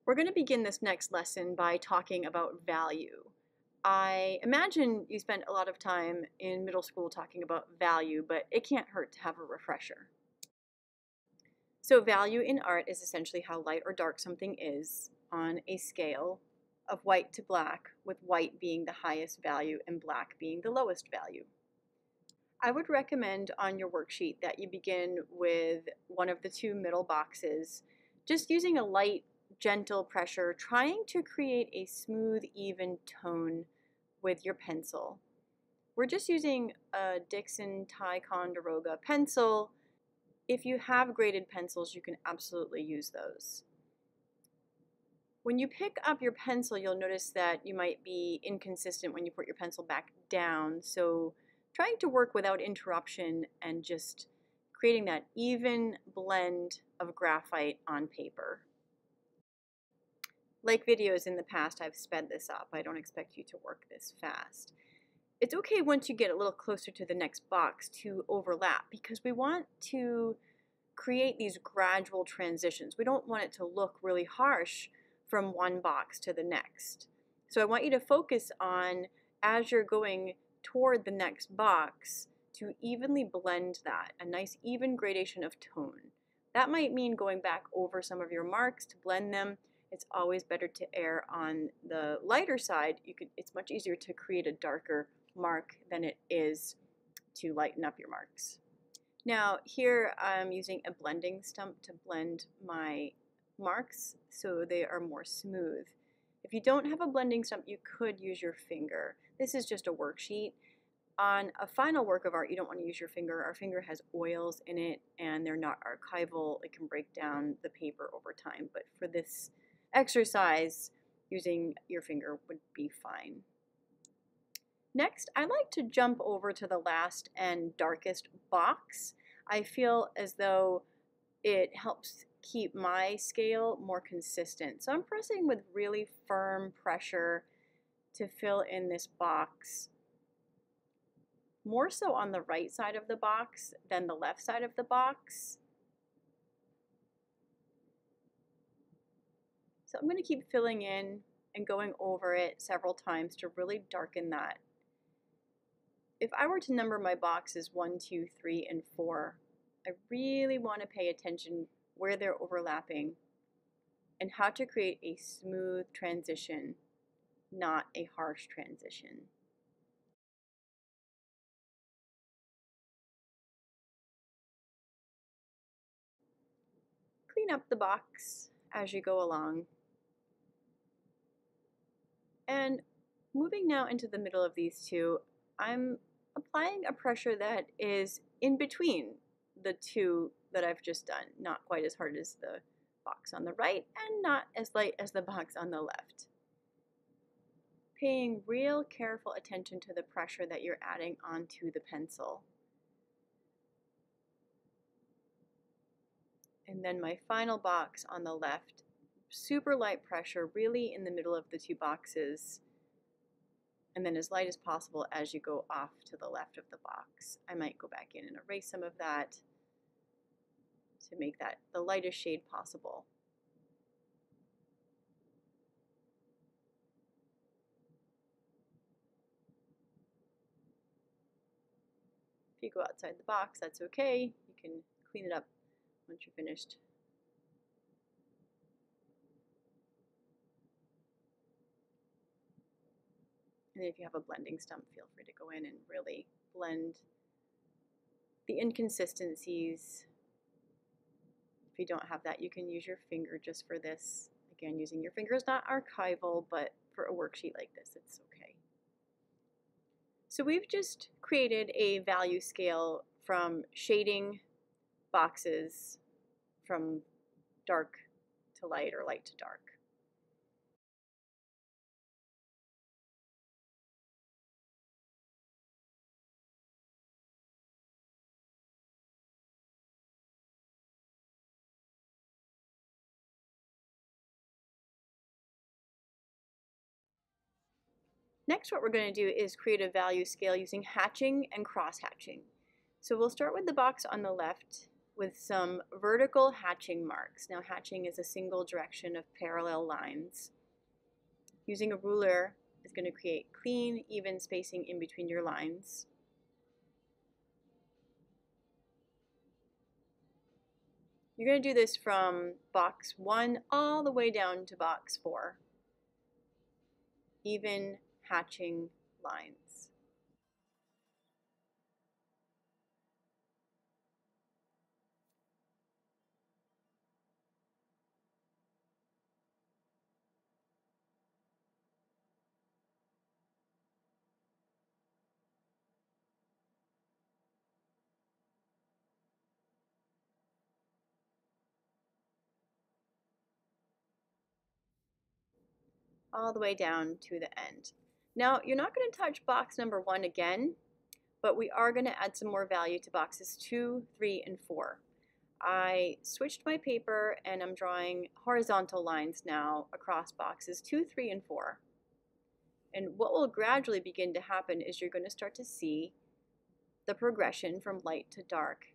We're going to begin this next lesson by talking about value. I imagine you spent a lot of time in middle school talking about value, but it can't hurt to have a refresher. So value in art is essentially how light or dark something is on a scale of white to black, with white being the highest value and black being the lowest value. I would recommend on your worksheet that you begin with one of the two middle boxes, just using a light, gentle pressure, trying to create a smooth, even tone with your pencil. We're just using a Dixon Ticonderoga pencil. If you have graded pencils, you can absolutely use those. When you pick up your pencil, you'll notice that you might be inconsistent when you put your pencil back down. So trying to work without interruption and just creating that even blend of graphite on paper. Like videos in the past, I've sped this up. I don't expect you to work this fast. It's okay once you get a little closer to the next box to overlap, because we want to create these gradual transitions. We don't want it to look really harsh from one box to the next. So I want you to focus on, as you're going toward the next box, to evenly blend that, a nice even gradation of tone. That might mean going back over some of your marks to blend them. It's always better to err on the lighter side. It's much easier to create a darker mark than it is to lighten up your marks. Now here I'm using a blending stump to blend my marks so they are more smooth. If you don't have a blending stump, you could use your finger. This is just a worksheet. On a final work of art, you don't want to use your finger. Our finger has oils in it and they're not archival. It can break down the paper over time, but for this exercise, using your finger would be fine. Next, I like to jump over to the last and darkest box. I feel as though it helps keep my scale more consistent. So I'm pressing with really firm pressure to fill in this box, more so on the right side of the box than the left side of the box. So I'm going to keep filling in and going over it several times to really darken that. If I were to number my boxes 1, 2, 3, and 4, I really want to pay attention where they're overlapping and how to create a smooth transition, not a harsh transition. Clean up the box as you go along. And moving now into the middle of these two, I'm applying a pressure that is in between the two that I've just done, not quite as hard as the box on the right and not as light as the box on the left. Paying real careful attention to the pressure that you're adding onto the pencil. And then my final box on the left, super light pressure, really in the middle of the two boxes, and then as light as possible as you go off to the left of the box. I might go back in and erase some of that to make that the lightest shade possible. If you go outside the box, that's okay. You can clean it up once you're finished. And if you have a blending stump, feel free to go in and really blend the inconsistencies. If you don't have that, you can use your finger just for this. Again, using your finger is not archival, but for a worksheet like this, it's okay. So we've just created a value scale from shading boxes from dark to light or light to dark. Next, what we're going to do is create a value scale using hatching and cross hatching. So we'll start with the box on the left with some vertical hatching marks. Now hatching is a single direction of parallel lines. Using a ruler is going to create clean, even spacing in between your lines. You're going to do this from box 1 all the way down to box 4. Even hatching lines. All the way down to the end. Now, you're not going to touch box number 1 again, but we are going to add some more value to boxes 2, 3, and 4. I switched my paper and I'm drawing horizontal lines now across boxes 2, 3, and 4. And what will gradually begin to happen is you're going to start to see the progression from light to dark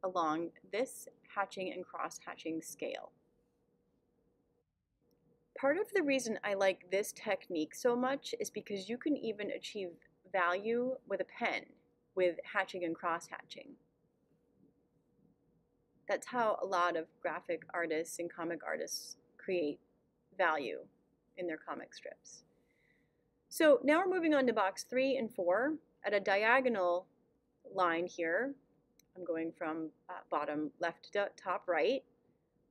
along this hatching and cross-hatching scale. Part of the reason I like this technique so much is because you can even achieve value with a pen with hatching and cross-hatching. That's how a lot of graphic artists and comic artists create value in their comic strips. So now we're moving on to box 3 and 4. At a diagonal line here, I'm going from bottom left to top right,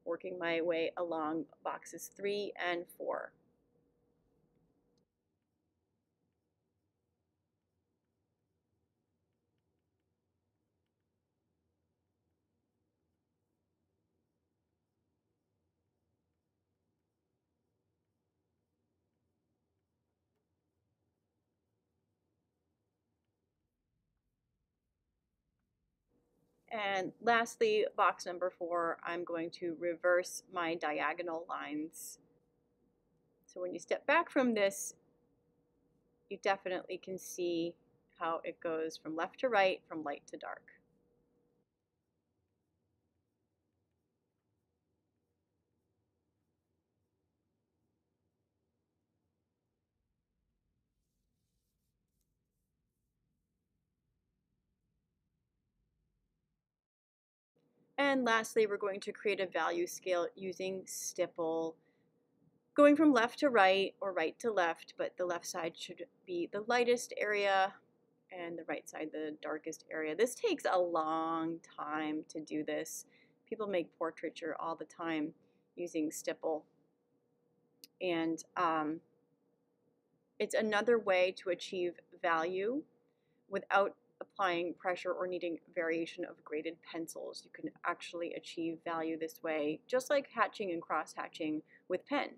working my way along boxes 3 and 4. And lastly, box number 4, I'm going to reverse my diagonal lines. So when you step back from this, you definitely can see how it goes from left to right, from light to dark. And lastly, we're going to create a value scale using stipple, going from left to right or right to left, but the left side should be the lightest area and the right side the darkest area. This takes a long time to do this. People make portraiture all the time using stipple. And it's another way to achieve value without applying pressure or needing variation of graded pencils. You can actually achieve value this way, just like hatching and cross-hatching with pen.